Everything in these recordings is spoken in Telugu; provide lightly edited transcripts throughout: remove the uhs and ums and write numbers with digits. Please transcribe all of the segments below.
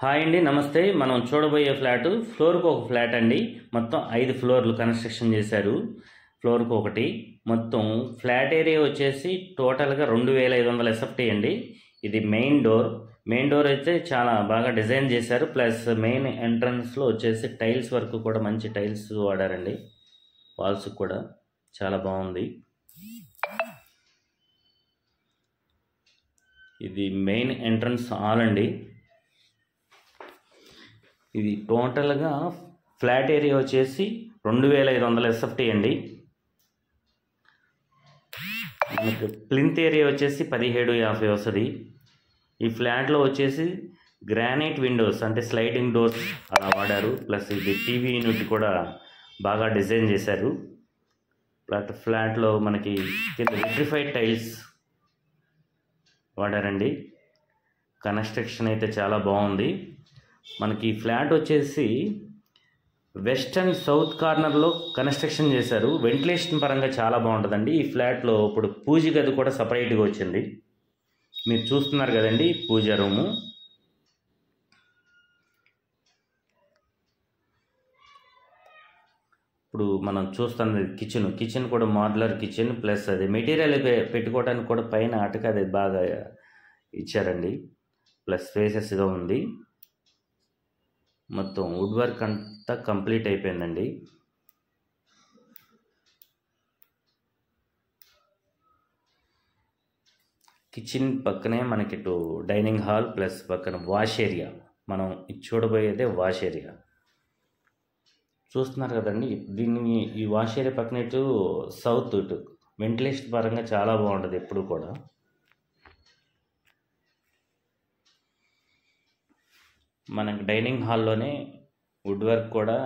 హాయ్ అండి, నమస్తే. మనం చూడబోయే ఫ్లాట్ ఫ్లోర్కి ఒక ఫ్లాట్ అండి. మొత్తం 5 ఫ్లోర్లు కన్స్ట్రక్షన్ చేశారు. ఫ్లోర్కి ఒకటి. మొత్తం ఫ్లాట్ ఏరియా వచ్చేసి టోటల్గా 2500 ఎస్ఎఫ్టీ అండి. ఇది మెయిన్ డోర్. మెయిన్ డోర్ అయితే చాలా బాగా డిజైన్ చేశారు. ప్లస్ మెయిన్ ఎంట్రన్స్లో వచ్చేసి టైల్స్ వర్క్ కూడా మంచి టైల్స్ వాడారండి. వాల్స్ కూడా చాలా బాగుంది. ఇది మెయిన్ ఎంట్రన్స్ హాల్ అండి. ఇది టోటల్గా ఫ్లాట్ ఏరియా వచ్చేసి 2500 ఎస్ఎఫ్టీ అండి. మనకి ప్లింత్ ఏరియా వచ్చేసి 1750 వస్తుంది. ఈ ఫ్లాట్లో వచ్చేసి గ్రానైట్ విండోస్ అంటే స్లైడింగ్ డోర్స్ అలా వాడారు. ప్లస్ ఇది టీవీ యూనిట్ కూడా బాగా డిజైన్ చేశారు. ఫ్లాట్లో మనకి కింద విట్రిఫైడ్ టైల్స్ వాడారండి. కన్స్ట్రక్షన్ అయితే చాలా బాగుంది. మనకి ఫ్లాట్ వచ్చేసి వెస్ట్ అండ్ సౌత్ కార్నర్లో కన్స్ట్రక్షన్ చేశారు. వెంటిలేషన్ పరంగా చాలా బాగుంటుందండి. ఈ ఫ్లాట్లో ఇప్పుడు పూజ గది కూడా సపరేట్గా వచ్చింది. మీరు చూస్తున్నారు కదండి పూజ రూము. ఇప్పుడు మనం చూస్తున్నది కిచెన్ కూడా మోడ్యులర్ కిచెన్. ప్లస్ అది మెటీరియల్ పెట్టుకోవడానికి కూడా పైన అటక అది బాగా ఇచ్చారండి. ప్లస్ స్పేసెస్గా ఉంది. మొత్తం వుడ్ వర్క్ అంతా కంప్లీట్ అయిపోయిందండి. కిచెన్ పక్కనే మనకి ఇటు డైనింగ్ హాల్ ప్లస్ పక్కన వాష్ ఏరియా. మనం ఇది చూడబోయేదే వాష్ ఏరియా. చూస్తున్నారు కదండి. దీన్ని ఈ వాష్ ఏరియా పక్కన ఇటు సౌత్ ఇటు వెంటిలేషన్ పరంగా చాలా బాగుంటుంది ఎప్పుడు కూడా. మనకి డైనింగ్ హాల్లోనే వుడ్ వర్క్ కూడా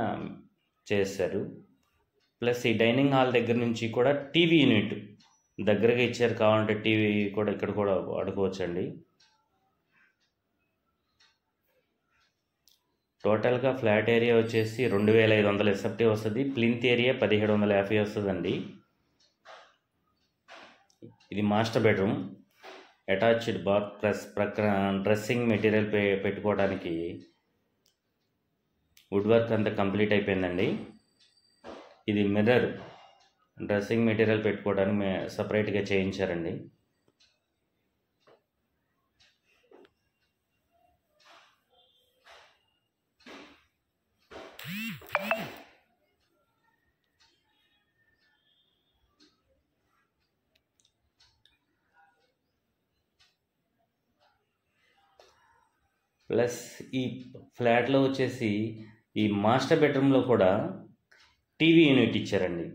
చేశారు. ప్లస్ ఈ డైనింగ్ హాల్ దగ్గర నుంచి కూడా టీవీ యూనిట్ దగ్గరగా ఇచ్చారు. కావాలంటే టీవీ కూడా ఇక్కడ కూడా వాడుకోవచ్చండి. టోటల్గా ఫ్లాట్ ఏరియా వచ్చేసి 2500 ఎస్ఎఫ్టీ వస్తుంది. ప్లింత్ ఏరియా 1750 వస్తుందండి. ఇది master bedroom. Attached bath plus ప్రక్కన డ్రెస్సింగ్ మెటీరియల్ పెట్టుకోవడానికి వుడ్ వర్క్ అంతా కంప్లీట్ అయిపోయిందండి. ఇది మిర్రర్ డ్రెస్సింగ్ మెటీరియల్ పెట్టుకోవడానికి సపరేట్గా చేయించారండి. ప్లస్ ఈ ఫ్లాట్లో వచ్చేసి ఈ మాస్టర్ బెడ్రూమ్లో కూడా టీవీ యూనిట్ ఇచ్చారండి.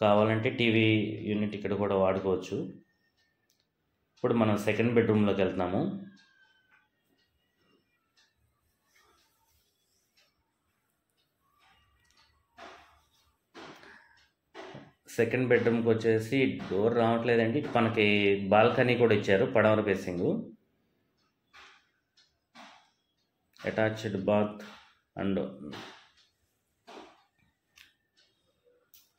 కావాలంటే టీవీ యూనిట్ ఇక్కడ కూడా వాడుకోవచ్చు. ఇప్పుడు మనం సెకండ్ బెడ్రూమ్లోకి వెళ్తున్నాము. సెకండ్ బెడ్రూమ్కి వచ్చేసి డోర్ రావట్లేదండి. మనకి బాల్కనీ కూడా ఇచ్చారు. పడమర facing attached bath and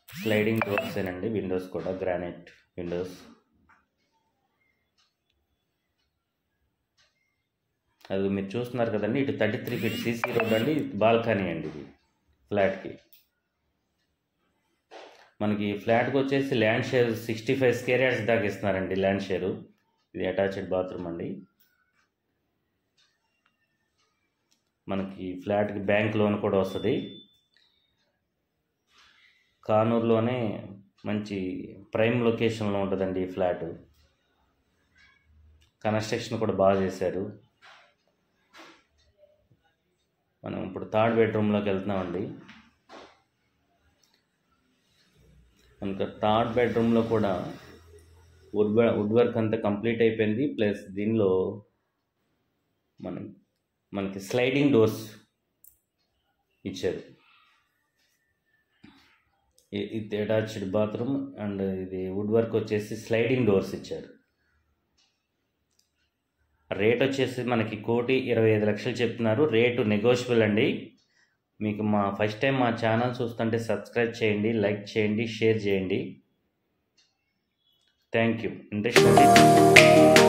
sliding doors ఏనండి. విండోస్ కూడా గ్రానైట్ విండోస్. అది మీరు చూస్తున్నారు కదండి. ఇటు 33 ఫీట్ సీసీ రోడ్ అండి. బాల్కనీ అండి ఇది ఫ్లాట్కి. మనకి ఫ్లాట్కి వచ్చేసి ల్యాండ్ షేర్ 65 స్క్వేర్ యార్డ్స్ దాకా ఇస్తున్నారండి ల్యాండ్ షేరు. ఇది అటాచ్డ్ బాత్రూమ్ అండి. మనకి ఫ్లాట్కి బ్యాంక్ లోన్ కూడా వస్తుంది. కానూరులోనే మంచి ప్రైమ్ లొకేషన్లో ఉంటుందండి ఈ ఫ్లాట్. కన్స్ట్రక్షన్ కూడా బాగా చేశారు. మనం ఇప్పుడు థర్డ్ బెడ్రూమ్లోకి వెళ్తున్నామండి. మనకు థర్డ్ బెడ్రూమ్లో కూడా వుడ్ వర్క్ అంతా కంప్లీట్ అయిపోయింది. ప్లస్ దీనిలో మనకి స్లైడింగ్ డోర్స్ ఇచ్చారు. ఇది అటాచ్డ్ బాత్రూమ్ అండ్ ఇది వుడ్ వర్క్ వచ్చేసి స్లైడింగ్ డోర్స్ ఇచ్చారు. రేట్ వచ్చేసి మనకి 1,25,00,000 చెప్తున్నారు. రేటు నెగోషియబుల్ అండి. మీకు ఫస్ట్ టైం మా ఛానల్ చూస్తుంటే సబ్స్క్రైబ్ చేయండి, లైక్ చేయండి, షేర్ చేయండి. Thank you. ఇంట్రెస్ట్